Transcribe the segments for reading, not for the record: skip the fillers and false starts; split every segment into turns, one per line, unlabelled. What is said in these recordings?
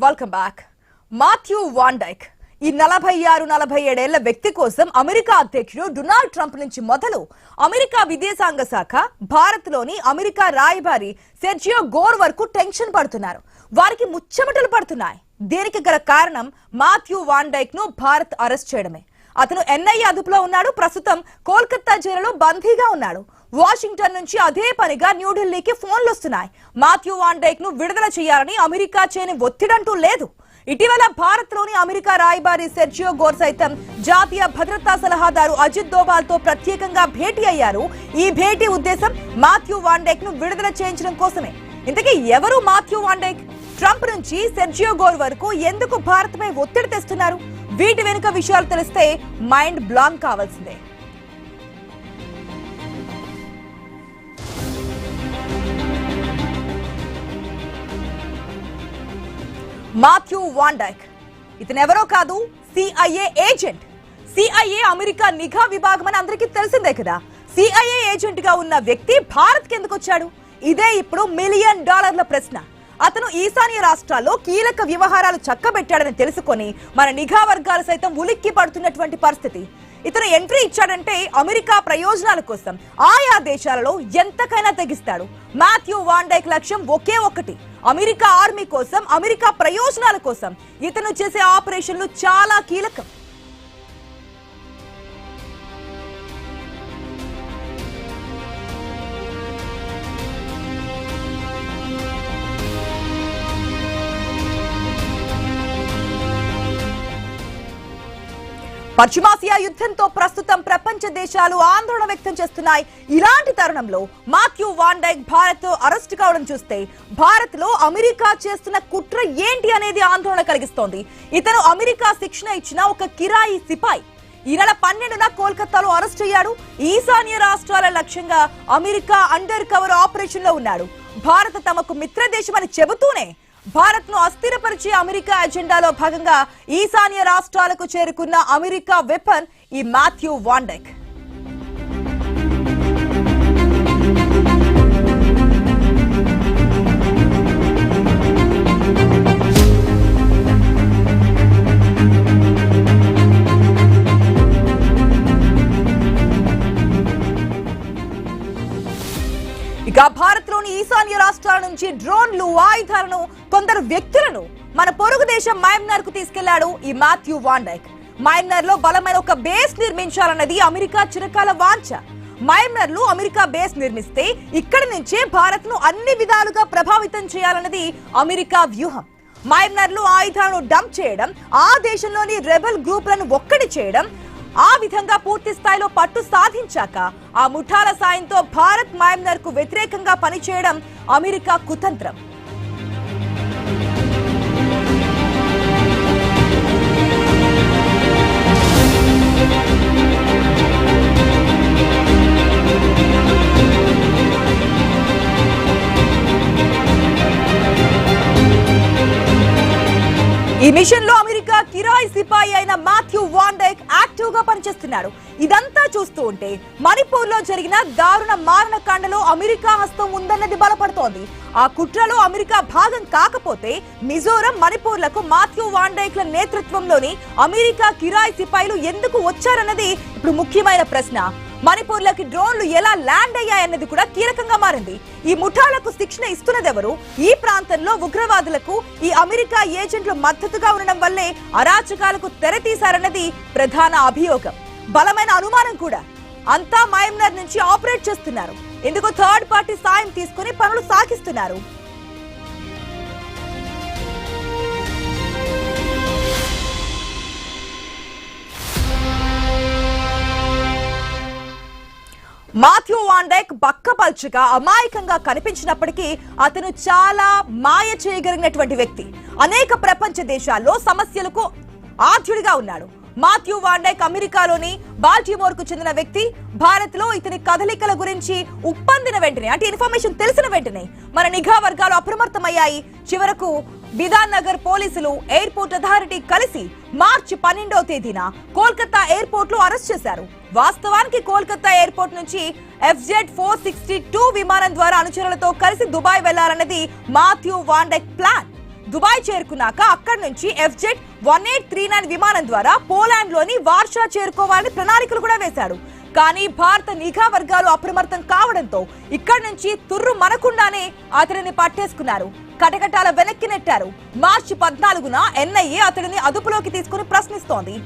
Welcome back. Matthew Van డైక్ ఈ 46-47 ఏళ్ల వ్యక్తి కోసం అమెరికా అధ్యక్షుడు డొనాల్డ్ ట్రంప్ నుంచి మొదలు అమెరికా విదేశాంగ శాఖ భారత్లోని అమెరికా రాయబారి సెర్జియో గోర్ వరకు టెన్షన్ పడుతున్నారు. వారికి ముచ్చెమటలు పడుతున్నాయి. దీనికి గల కారణం మాథ్యూ వాన్ డైక్ ను భారత్ అరెస్ట్ చేయడమే. అతను ఎన్ఐఏ అదుపులో ఉన్నాడు. ప్రస్తుతం కోల్కతా జైలులో బందీగా ఉన్నాడు. వాషింగ్టన్ నుంచి అదే పనిగా న్యూఢిల్లీకి ఫోన్లు వస్తున్నాయి. మాథ్యూ వాన్ డైక్ ను విడుదల చేయాలని అమెరికా చేయని ఒత్తిడంటూ లేదు. ఇటీవల భారత్ లోని అమెరికా రాయబారి సెర్జియో గోర్ సైతం జాతీయ భద్రతా సలహాదారు అజిత్ దోవాల్ తో ప్రత్యేకంగా భేటీ అయ్యారు. ఈ భేటీ ఉద్దేశం మాథ్యూ వాన్ డైక్ ను విడుదల చేయించడం కోసమే. ఇంతకీ ఎవరు మాథ్యూ వాన్ డైక్? ట్రంప్ నుంచి సెర్జియో గోర్ వరకు ఎందుకు భారత్ పై ఒత్తిడి తెస్తున్నారు? వీటి వెనుక విషయాలు తెలిస్తే మైండ్ బ్లాంక్ కావాల్సిందే. మాథ్యూ వాన్ డైక్ ఇతనెవరో కాదు, సిఐఏ ఏజెంట్. సిఐఏ అమెరికా నిఘా విభాగం అని అందరికీ తెలిసిందే కదా. సిఐఏ ఏజెంట్ గా ఉన్న వ్యక్తి భారత్ కి ఎందుకు వచ్చాడు? ఇదే ఇప్పుడు $1 మిలియన్ ప్రశ్న. అతను ఈశాన్య రాష్ట్రాల్లో కీలక వ్యవహారాలు చక్కబెట్టాడని తెలుసుకొని మన నిఘా వర్గాలు సైతం ఉలిక్కి పడుతున్నటువంటి పరిస్థితి. ఇతను ఎంట్రీ ఇచ్చాడంటే అమెరికా ప్రయోజనాల కోసం ఆయా దేశాలలో ఎంతకైనా తెగిస్తాడు. మాథ్యూ వాన్ డైక్ లక్ష్యం ఒకే ఒక్కటి, అమెరికా ఆర్మీ కోసం, అమెరికా ప్రయోజనాల కోసం ఇతను చేసే ఆపరేషన్లు చాలా కీలకం. పశ్చిమాసియా యుద్ధంతో ప్రస్తుతం ప్రపంచ దేశాలు ఆందోళన వ్యక్తం చేస్తున్నాయి. ఇలాంటి తరుణంలో మాథ్యూ వాన్ డైక్ భారత్ అరెస్ట్ కావడం చూస్తే భారత్ లో అమెరికా చేస్తున్న కుట్ర ఏంటి అనేది ఆందోళన కలిగిస్తోంది. ఇతను అమెరికా శిక్షణ ఇచ్చిన ఒక కిరాయి సిపాయి. ఈ నెల 12న కోల్కతాలో అరెస్ట్ అయ్యాడు. ఈశాన్య రాష్ట్రాల లక్ష్యంగా అమెరికా అండర్ కవర్ ఆపరేషన్ లో ఉన్నాడు. భారత్ తమకు మిత్రదేశమని చెబుతూనే భారత్ ను అస్థిరపరిచే అమెరికా ఎజెండాలో భాగంగా ఈశాన్య రాష్ట్రాలకు చేరుకున్న అమెరికా వెపన్ ఈ మాథ్యూ వాన్ డైక్. ఇక భారత్ లోని ఈశాన్య రాష్ట్రాల నుంచి డ్రోన్లు, ఆయుధాలను, కొందరు వ్యక్తులను మన పొరుగు దేశం మయన్మార్ కు తీసుకెళ్లాడు ఈ మాథ్యూ వాన్ డైక్. మయన్మార్ లో బలమైన ఒక బేస్ నిర్మించాలన్నది అమెరికా చిరకాల వాంఛ. మయన్మార్ లో అమెరికా బేస్ నిర్మిస్తే ఇక్కడి నుంచే భారత్ ను అన్ని విధాలుగా ప్రభావితం చేయాలన్నది అమెరికా వ్యూహం. మయన్మార్ లో ఆయుధాలను డంప్ చేయడం, ఆ దేశంలోని రెబెల్ గ్రూపులను ఒక్కటి చేయడం, ఆ విధంగా పూర్తి స్థాయిలో పట్టు సాధించాక ఆ ముఠాల సాయంతో భారత్ మయన్మార్ కు వ్యతిరేకంగా పనిచేయడం అమెరికా కుతంత్రం. ఈ మిషన్ లో అమెరికా కిరాయి సిపాయి అయిన మాథ్యూ వాన్ డైక్ యాక్టివ్ గా పనిచేస్తున్నాడు. ఇదంతా చూస్తూ ఉంటే మణిపూర్ లో జరిగిన దారుణ మారణకాండలో అమెరికా హస్తం ఉందన్నది బలపడుతోంది. ఆ కుట్రలో అమెరికా భాగం కాకపోతే మిజోరం, మణిపూర్లకు మాథ్యూ వాన్ డైక్ ల నేతృత్వంలోని అమెరికా కిరాయి సిపాయిలు ఎందుకు వచ్చారన్నది ఇప్పుడు ముఖ్యమైన ప్రశ్న. మణిపూర్లోకి డ్రోన్లు ఎలా ల్యాండ్ అయ్యాయన్నది కూడా కీలకంగా మారింది. ఈ ముఠాలకు శిక్షణ ఇస్తున్నదెవరు? ఈ ప్రాంతంలో ఉగ్రవాదులకు ఈ అమెరికా ఏజెంట్లు మద్దతుగా ఉండడం వల్లే అరాచకాలకు తెరతీశారన్నది ప్రధాన అభియోగం. బలమైన అనుమానం కూడా. అంతా మయన్మార్ నుంచి ఆపరేట్ చేస్తున్నారు. ఎందుకు థర్డ్ పార్టీ సాయం తీసుకుని పనులు సాగిస్తున్నారు. మాథ్యూ వాన్ డైక్ బక్కపల్చగా, అమాయకంగా కనిపించినప్పటికీ అతను చాలా మాయ చేయగలిగినటువంటి వ్యక్తి. అనేక ప్రపంచ దేశాల్లో సమస్యలకు ఆద్యుడిగా ఉన్నాడు. మాథ్యూ వాన్ డైక్ అమెరికాలోని బాల్టిమోర్ కు చెందిన వ్యక్తి. భారత్ లో ఇతని కదలికల గురించి ఉప్పందిన వెంటనే, అంటే ఇన్ఫర్మేషన్ తెలిసిన వెంటనే మన నిఘా వర్గాలు అప్రమత్తమయ్యాయి. చివరకు బిధాన్ నగర్ పోలీసులు, ఎయిర్పోర్ట్ అథారిటీ కలిసి మార్చి 12వ తేదీన కోల్కతా ఎయిర్పోర్ట్ లో అరెస్ట్ చేశారు. వాస్తవానికి కోల్కతా ఎయిర్పోర్ట్ నుంచి FZ462 విమానం ద్వారా అనుచరులతో కలిసి దుబాయ్ వెళ్లాలన్నది Matthew Van Dyke plan. Dubai చేరుకున్నాక అక్కడి నుంచి ఎఫ్జెట్ 1839 విమానం ద్వారా పోలాండ్ లోని వార్షా చేరుకోవాలని ప్రణాళికలు కూడా వేశాడు. కానీ భారత నిఘా వర్గాలు అప్రమత్తం కావడంతో ఇక్కడి నుంచి తుర్రు మనకుండానే అతడిని పట్టేసుకున్నారు. కటకటాల వెనక్కి నెట్టారు. మార్చి 14న ఎన్ఐఏ అతడిని అదుపులోకి తీసుకుని ప్రశ్నిస్తోంది.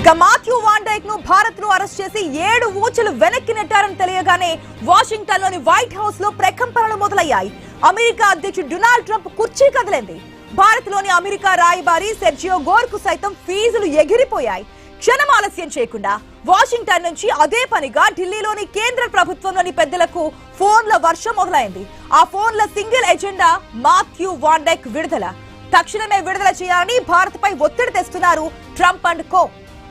ఇక మాథ్యూ వాన్ డైక్ ను భారత్ లో అరెస్ట్ చేసి 7 ఊచలు వెనక్కి నెట్టారని తెలియగానే వాషింగ్టన్ లోని వైట్ హౌస్ లో ప్రకంపనలు మొదలయ్యాయి. అమెరికా అధ్యక్షుడు డొనాల్డ్ ట్రంప్ కుర్చీ కదిలింది. భారత్ లోని అమెరికా రాయబారి సెర్జియో గోర్ కు సైతం ఫీజులు ఎగిరిపోయాయి. క్షణం ఆలస్యం చేయకుండా వాషింగ్టన్ నుంచి అదే పనిగా ఢిల్లీలోని కేంద్ర ప్రభుత్వంలోని పెద్దలకు ఫోన్ల వర్షం మొదలైంది. ఆ ఫోన్ల సింగిల్ ఎజెండా మాథ్యూ వాన్ డైక్ విడుదల. తక్షణమే విడుదల చేయాలని భారత్ పై ఒత్తిడి తెస్తున్నారు ట్రంప్ అండ్ కో.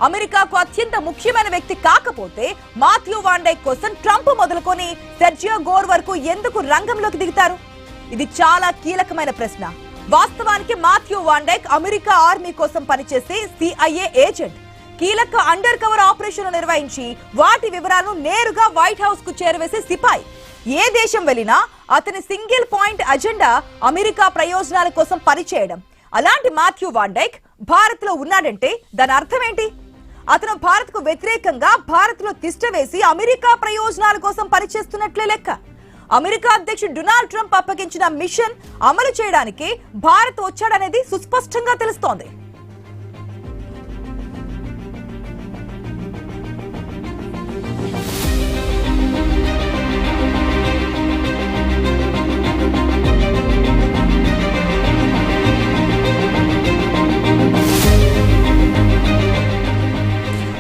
అమెరికాకు అత్యంత ముఖ్యమైన వ్యక్తి కాకపోతే మాథ్యూ వాన్ డైక్ కోసం ట్రంప్ మొదలుకొని సెర్జియో గోర్ వరకు ఎందుకు రంగంలోకి దిగుతారు? ఇది చాలా కీలకమైన ప్రశ్న. వాస్తవానికి మాథ్యూ వాన్ డైక్ అమెరికా ఆర్మీ కోసం పనిచేసే CIA ఏజెంట్. కీలక అండర్ కవర్ ఆపరేషన్లు నిర్వహించి వాటి వివరాలను నేరుగా వైట్ హౌస్ కు చేరవేసే సిపాయి. ఏ దేశం వెళ్ళినా అతని సింగిల్ పాయింట్ అజెండా అమెరికా ప్రయోజనాల కోసం పనిచేయడం. అలాంటి మాథ్యూ వాన్ డైక్ భారత్ లో ఉన్నాడంటే దాని అర్థం ఏంటి? అతను భారత్ కు వ్యతిరేకంగా భారత్ లో తిష్ట వేసి అమెరికా ప్రయోజనాల కోసం పనిచేస్తున్నట్లే లెక్క. అమెరికా అధ్యక్షుడు డొనాల్డ్ ట్రంప్ అప్పగించిన మిషన్ అమలు చేయడానికి భారత్ వచ్చాడనేది సుస్పష్టంగా తెలుస్తోంది.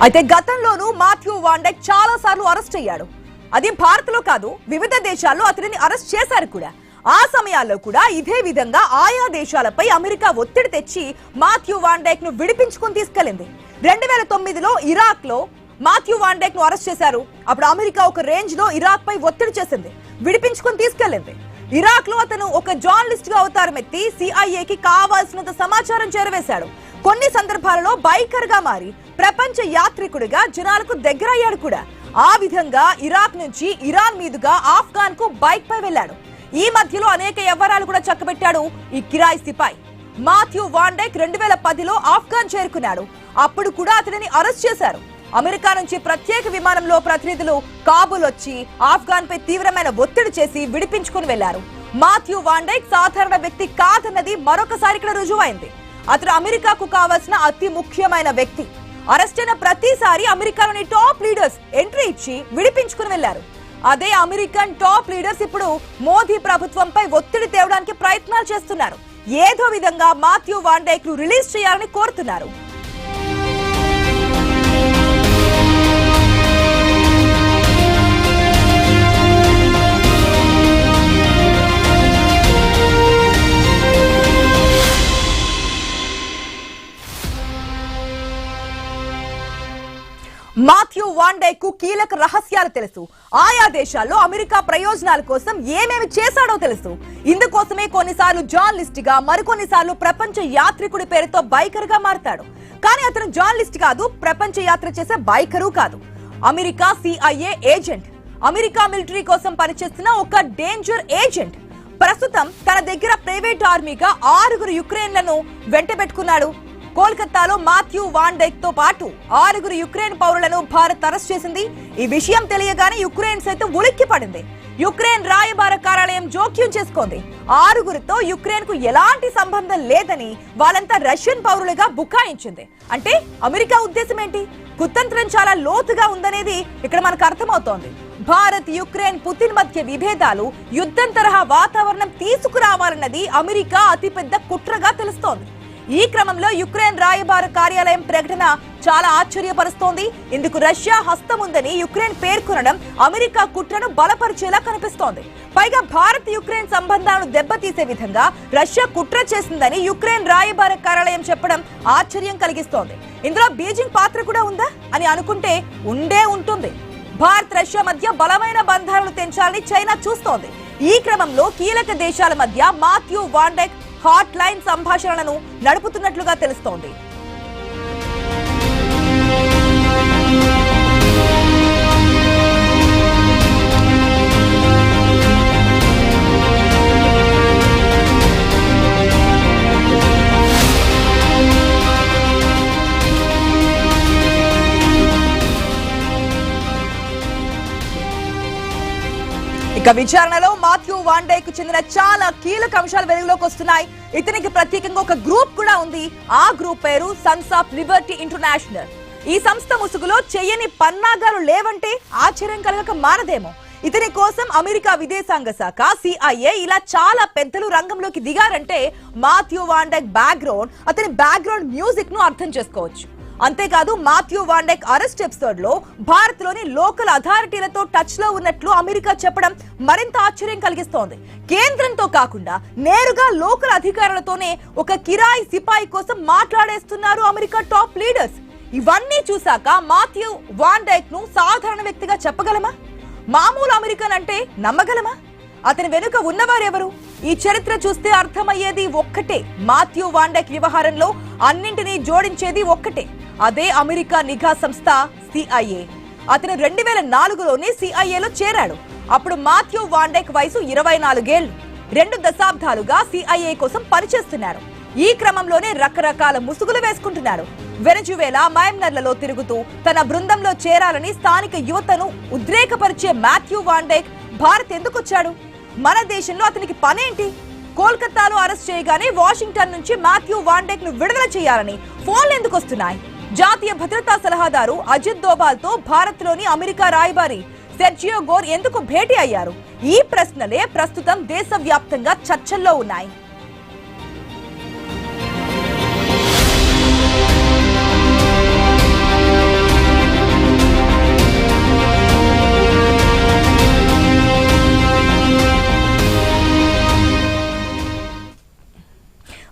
అయితే గతంలోనూ మాథ్యూ వాన్ డైక్ చాలా సార్లు అరెస్ట్ అయ్యాడు. అది భారత్ లో కాదు, వివిధ దేశాల్లో అతడిని అరెస్ట్ చేశారు కూడా. ఆ సమయాల్లో కూడా ఇదే విధంగా ఆయా దేశాలపై అమెరికా ఒత్తిడి తెచ్చి మాథ్యూ వాన్ డైక్ ను విడిపించుకుని తీసుకెళ్లింది. 2009లో ఇరాక్ లో మాథ్యూ వాన్ డైక్ ను అరెస్ట్ చేశారు. అప్పుడు అమెరికా ఒక రేంజ్ లో ఇరాక్ పై ఒత్తిడి చేసింది, విడిపించుకుని తీసుకెళ్లింది. ఇరాక్ లో అతను ఒక జర్నలిస్ట్ గా అవతారం ఎత్తి CIAకి కావాల్సినంత సమాచారం చేరవేశాడు. కొన్ని సందర్భాలలో బైకర్ గా మారి ప్రపంచ యాత్రికుడిగా జనాలకు దగ్గర అయ్యాడు కూడా. ఆ విధంగా ఇరాక్ నుంచి ఇరాన్ మీదుగా ఆఫ్ఘాన్ కు బైక్ పై వెళ్లాడు. ఈ మధ్యలో అనేక వ్యవహారాలు కూడా చక్కబెట్టాడు ఈ కిరాయి సిపాయి. మాథ్యూ వాన్ డైక్ 2010లో ఆఫ్ఘాన్ చేరుకున్నాడు. అప్పుడు కూడా అతడిని అరెస్ట్ చేశారు. అమెరికా నుంచి ప్రత్యేక విమానంలో ప్రతినిధులు కాబూల్ వచ్చి ఆఫ్ఘాన్ పై తీవ్రమైన ఒత్తిడి చేసి విడిపించుకుని వెళ్లారు. మాథ్యూ వాన్ డైక్ సాధారణ వ్యక్తి కాదన్నది మరొకసారి ఇక్కడ రుజువైంది. అతను అమెరికాకు కావాల్సిన అతి ముఖ్యమైన వ్యక్తి. అరెస్ట్ అయిన ప్రతిసారి అమెరికాలోని టాప్ లీడర్స్ ఎంట్రీ ఇచ్చి విడిపించుకుని వెళ్లారు. అదే అమెరికన్ టాప్ లీడర్స్ ఇప్పుడు మోదీ ప్రభుత్వంపై ఒత్తిడి తేవడానికి ప్రయత్నాలు చేస్తున్నారు. ఏదో విధంగా మాథ్యూ వాన్ డైక్ ను రిలీజ్ చేయాలని కోరుతున్నారు. మాథ్యూ వాన్ డైక్ కు కీలక రహస్యాలు తెలుసు. ఆయా దేశాల్లో అమెరికా ప్రయోజనాల కోసం ఏమేమి చేశాడో తెలుసు. ఇందుకోసమే కొన్నిసార్లు జర్నలిస్ట్ గా, మరికొన్నిసార్లు ప్రపంచ యాత్రికుడి పేరుతో బైకర్ గా మారతాడు. కానీ అతను జర్నలిస్ట్ కాదు, ప్రపంచ యాత్ర చేసే బైకరు కాదు. America CIA agent. America military కోసం పనిచేస్తున్న ఒక డేంజర్ ఏజెంట్. ప్రస్తుతం తన దగ్గర ప్రైవేట్ ఆర్మీగా 6 యుక్రెయిన్లను వెంటబెట్టుకున్నాడు. కోల్కతాలో మాథ్యూ వాన్ డైక్ తో పాటు 6 యుక్రెయిన్ పౌరులను భారత్ అరెస్ట్ చేసింది. ఈ విషయం తెలియగానే యుక్రెయిన్ సైతం ఉలిక్కి పడింది. యుక్రెయిన్ రాయబార కార్యాలయం జోక్యం చేసుకుంది. 6గురితో యుక్రెయిన్ కు ఎలాంటి సంబంధం లేదని, వాళ్ళంతా రష్యన్ పౌరులుగా బుకాయించింది. అంటే అమెరికా ఉద్దేశం ఏంటి? కుతంత్రం చాలా లోతుగా ఉందనేది ఇక్కడ మనకు అర్థమవుతోంది. భారత్, యుక్రెయిన్, పుతిన్ మధ్య విభేదాలు, యుద్ధం తరహా వాతావరణం తీసుకురావాలన్నది అమెరికా అతిపెద్ద కుట్రగా తెలుస్తోంది. ఈ క్రమంలో యుక్రెయిన్ రాయబార కార్యాలయం ప్రకటన చాలా ఆశ్చర్యపరుస్తోంది. ఇందుకు రష్యా హస్తం ఉందని యుక్రెయిన్ పేర్కొనడం అమెరికా కుట్రను బలపరిచేలా కనిపిస్తోంది. పైగా భారత్ యుక్రెయిన్ సంబంధాలను దెబ్బతీసే విధంగా రష్యా కుట్ర చేసిందని యుక్రెయిన్ రాయబార కార్యాలయం చెప్పడం ఆశ్చర్యం కలిగిస్తోంది. ఇందులో బీజింగ్ పాత్ర కూడా ఉందా అని అనుకుంటే ఉండే ఉంటుంది. భారత్, రష్యా మధ్య బలమైన బంధాలను తెంచాలని చైనా చూస్తోంది. ఈ క్రమంలో కీలక దేశాల మధ్య మాథ్యూ వాన్ డైక్ హాట్ లైన్ సంభాషణలను నడుపుతున్నట్లుగా తెలుస్తోంది. ఇక విచారణలో మాథ్యూ వాండేకు చెందిన చాలా కీలక అంశాలు వెలుగులోకి వస్తున్నాయి. ఇతనికి ప్రత్యేకంగా ఒక గ్రూప్ కూడా ఉంది. ఆ గ్రూప్ పేరు సన్స్ ఆఫ్ లిబర్టీ ఇంటర్నేషనల్. ఈ సంస్థ ముసుగులో చెయ్యని పన్నాగాలు లేవంటే ఆశ్చర్యం కలగక మానదేమో. ఇతని కోసం అమెరికా విదేశాంగ శాఖ, CIA ఇలా చాలా పెద్దలు రంగంలోకి దిగారంటే మాథ్యూ వాండేక్ బ్యాక్గ్రౌండ్, అతని బ్యాక్గ్రౌండ్ మ్యూజిక్ ను అర్థం చేసుకోవచ్చు. అంతేకాదు మాథ్యూ వాండేక్ అరెస్ట్ ఎపిసోడ్ లో భారత్ లోని లోకల్ అథారిటీలతో టచ్ లో ఉన్నట్లు అమెరికా చెప్పడం మరింత ఆశ్చర్యం కలిగిస్తోంది. కేంద్రంతో కాకుండా నేరుగా లోకల్ అధికారులతోనే ఒక కిరాయి సిపాయి కోసం మాట్లాడేస్తున్నారు అమెరికా టాప్ లీడర్స్. ఇవన్నీ చూశాక మాథ్యూ వాండేక్ ను సాధారణ వ్యక్తిగా చెప్పగలమా? మామూలు అమెరికన్ అంటే నమ్మగలమా? అతని వెనుక ఉన్నవారెవరు? ఈ చరిత్ర చూస్తే అర్థమయ్యేది ఒక్కటే. మాథ్యూ వాండేక్ వ్యవహారంలో అన్నింటినీ జోడించేది ఒక్కటే, అదే అమెరికా నిఘా సంస్థ CIA. అతను 2004లోనే CIAలో చేరాడు. అప్పుడు మాథ్యూ వాండేక్ వయసు 24 ఏళ్లు. 2 దశాబ్దాలుగా CIA కోసం పనిచేస్తున్నారు. ఈ క్రమంలోనే రకరకాల ముసుగులు వేసుకుంటున్నారు. వెనజువేలా, మయన్మార్లలో తిరుగుతూ తన బృందంలో చేరాలని స్థానిక యువతను ఉద్రేకపరిచే మాథ్యూ వాండేక్ భారత్ ఎందుకొచ్చాడు? మన దేశంలో అతనికి పనేంటి? కోల్కతాలో అరెస్ట్ చేయగానే వాషింగ్టన్ నుంచి మాథ్యూ వాండేక్ ను విడుదల చేయాలని ఫోన్లు ఎందుకు వస్తున్నాయి? జాతీయ భద్రతా సలహాదారు అజిత్ దోబాల్ తో భారత్ లోని అమెరికా రాయబారి సెర్జియో గోర్ ఎందుకు భేటీ అయ్యారు? ఈ ప్రశ్నలే ప్రస్తుతం దేశవ్యాప్తంగా చర్చల్లో ఉన్నాయి.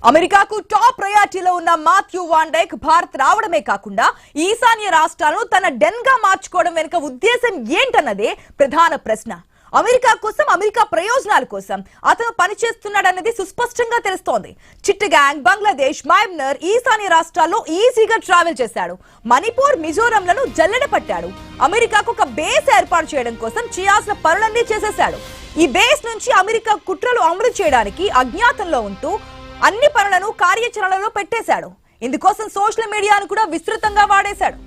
అమెరికాకు టాప్ ప్రయారిటీలో ఉన్న మాథ్యూ వాండేక్ భారత్ రావడమే కాకుండా ఈశాన్య రాష్ట్రాలను తన డెన్ గా మార్చుకోవడం వెనుక ఉద్దేశం ఏంటన్నదే ప్రధాన ప్రశ్న. అమెరికా కోసం, అమెరికా ప్రయోజనాల కోసం అతను పనిచేస్తున్నాడన్నది సుస్పష్టంగా తెలుస్తోంది. చిట్టగాంగ్, బంగ్లాదేశ్, మయన్మార్, ఈశాన్య రాష్ట్రాల్లో ఈజీగా ట్రావెల్ చేశాడు. మణిపూర్, మిజోరంలను జల్లెడ పట్టాడు. అమెరికాకు ఒక బేస్ ఏర్పాటు చేయడం కోసం చేయాల్సిన పనులన్నీ చేసేశాడు. ఈ బేస్ నుంచి అమెరికా కుట్రలు అమలు చేయడానికి అజ్ఞాతంలో ఉంటూ అన్ని పనులను కార్యాచరణలో పెట్టేశాడు. ఇందుకోసం సోషల్ మీడియాను కూడా విస్తృతంగా వాడేశాడు.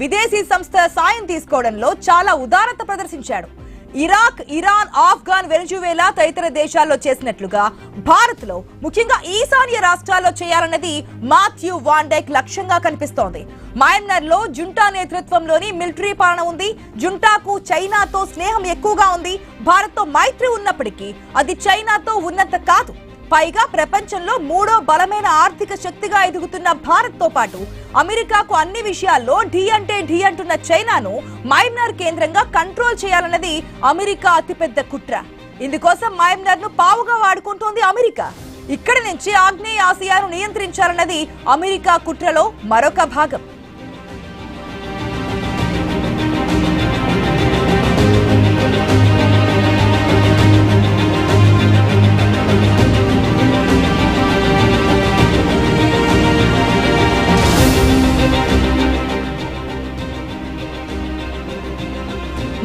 విదేశీ సంస్థల సాయం తీసుకోవడంలో చాలా ఉదారత ప్రదర్శించాడు. ఇరాక్, ఇరాన్, ఆఫ్ఘాన్, వెనజువేలా తదితర దేశాల్లో చేసినట్లుగా భారత్ లో, ముఖ్యంగా ఈశాన్య రాష్ట్రాల్లో చేయాలన్నది మాథ్యూ వాండేక్ లక్ష్యంగా కనిపిస్తోంది. మయన్మార్ లో జుంటా నేతృత్వంలోని మిలిటరీ పాలన ఉంది. జుంటాకు చైనాతో స్నేహం ఎక్కువగా ఉంది. భారత్ తో మైత్రి ఉన్నప్పటికీ అది చైనాతో ఉన్నంత కాదు. పైగా ప్రపంచంలో 3వ బలమైన ఆర్థిక శక్తిగా ఎదుగుతున్న భారత్ తో పాటు అమెరికాకు అన్ని విషయాల్లో ఢీ అంటే ఢీ అంటున్న చైనాను మయన్మార్ కేంద్రంగా కంట్రోల్ చేయాలన్నది అమెరికా అతిపెద్ద కుట్ర. ఇందుకోసం మయన్మార్ ను పావుగా వాడుకుంటోంది అమెరికా. ఇక్కడి నుంచి ఆగ్నేయ ఆసియాను నియంత్రించాలన్నది అమెరికా కుట్రలో మరొక భాగం.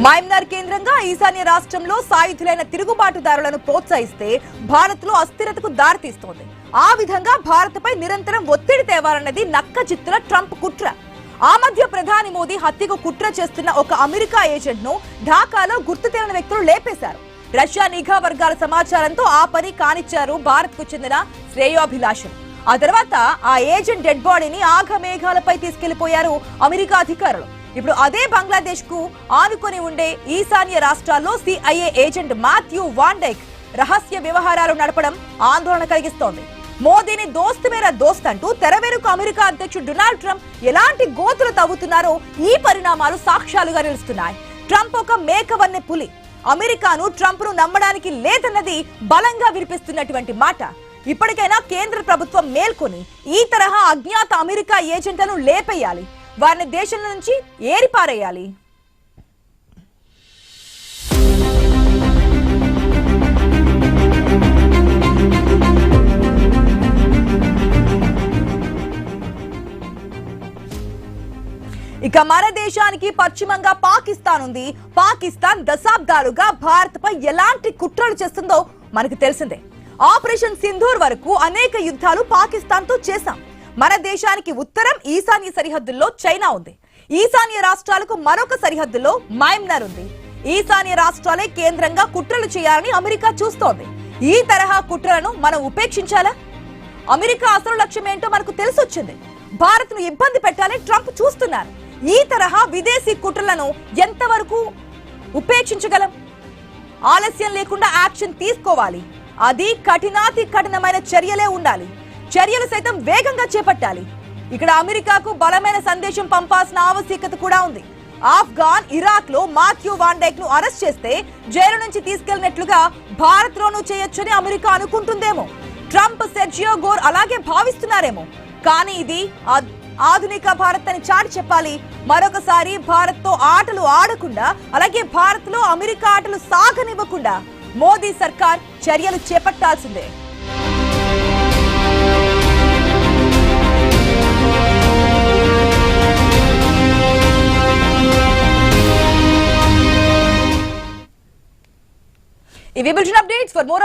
మయన్మార్ కేంద్రంగా ఈశాన్య రాష్ట్రంలో సాయుధులైన తిరుగుబాటుదారులను ప్రోత్సహిస్తే భారత్ లో అస్థిరతకు దారితీస్తోంది. ఆ విధంగా భారత్ పై నిరంతరం ఒత్తిడి తేవాలన్నది నక్కజిత్తుల ట్రంప్ కుట్ర. ఆ మధ్య ప్రధాని మోదీ హత్యకు కుట్ర చేస్తున్న ఒక అమెరికా ఏజెంట్ ను ఢాకాలో గుర్తు తెలియని వ్యక్తులు లేపేశారు. రష్యా నిఘా వర్గాల సమాచారంతో ఆ పని కానిచ్చారు భారత్ కు చెందిన శ్రేయోభిలాషులు. ఆ తర్వాత ఆ ఏజెంట్ డెడ్ బాడీని ఆఘమేఘాలపై తీసుకెళ్లిపోయారు అమెరికా అధికారులు. ఇప్పుడు అదే బంగ్లాదేశ్ కు ఆనుకొని ఉండే ఈశాన్య రాష్ట్రాల్లో CIA ఏజెంట్ మాథ్యూ వాండేక్ రహస్య వ్యవహారాలు నడపడం ఆందోళన కలిగిస్తోంది. మోదీని దోస్త్ మేరా దోస్త్ అంటూ తెరవేరుకు అమెరికా అధ్యక్షుడు డొనాల్డ్ ట్రంప్ ఎలాంటి గోతులు తవ్వుతున్నారో ఈ పరిణామాలు సాక్ష్యాలుగా నిలుస్తున్నాయి. ట్రంప్ ఒక మేకవన్నె పులి. అమెరికాను ట్రంప్ ను నమ్మడానికి లేదన్నది బలంగా వినిపిస్తున్నటువంటి మాట. ఇప్పటికైనా కేంద్ర ప్రభుత్వం మేల్కొని ఈ తరహా అజ్ఞాత అమెరికా ఏజెంట్లను లేపేయాలి. వారిని దేశం నుంచి ఏరిపారేయాలి. ఇక మన దేశానికి పశ్చిమంగా పాకిస్తాన్ ఉంది. పాకిస్తాన్ దశాబ్దాలుగా భారత్ పై ఎలాంటి కుట్రలు చేస్తుందో మనకు తెలిసిందే. ఆపరేషన్ సింధూర్ వరకు అనేక యుద్ధాలు పాకిస్తాన్ తో చేశాం. మన దేశానికి ఉత్తరం ఈశాన్య సరిహద్దుల్లో చైనా ఉంది. ఈశాన్య రాష్ట్రాలకు మరొక సరిహద్దులో మయన్మార్ ఉంది. ఈశాన్య రాష్ట్రాలే కేంద్రంగా కుట్రలు చేయాలని అమెరికా చూస్తోంది. ఈ తరహా కుట్రలను మనం ఉపేక్షించాలా? అమెరికా అసలు లక్ష్యం ఏంటో మనకు తెలిసొచ్చింది. భారత్ ను ఇబ్బంది పెట్టాలని ట్రంప్ చూస్తున్నారు. ఈ తరహా విదేశీ కుట్రలను ఎంతవరకు ఉపేక్షించగలం? ఆలస్యం లేకుండా యాక్షన్ తీసుకోవాలి. అది కఠినాతి కఠినమైన చర్యలే ఉండాలి. చర్యలు సైతం వేగంగా చేపట్టాలి. ఇక్కడ అమెరికాకు బలమైన సందేశం పంపాల్సిన ఆవశ్యకత కూడా ఉంది. ఆఫ్ఘాన్, ఇరాక్ లో మాథ్యూ వాన్ డైక్ ను అరెస్ట్ చేస్తే జైలు నుంచి తీసుకెళ్లినట్లుగా భారత్ లోనూ చేయొచ్చని అమెరికా అనుకుంటుందేమో. ట్రంప్, సెర్జియో గోర్ అలాగే భావిస్తున్నారేమో. కానీ ఇది ఆధునిక భారత్ అని చాటి చెప్పాలి. మరొకసారి భారత్ తో ఆటలు ఆడకుండా, అలాగే భారత్ లో అమెరికా ఆటలు సాగనివ్వకుండా మోదీ సర్కార్ చర్యలు చేపట్టాల్సిందే. ఇవి బులెటిన్ అప్డేట్స్. For more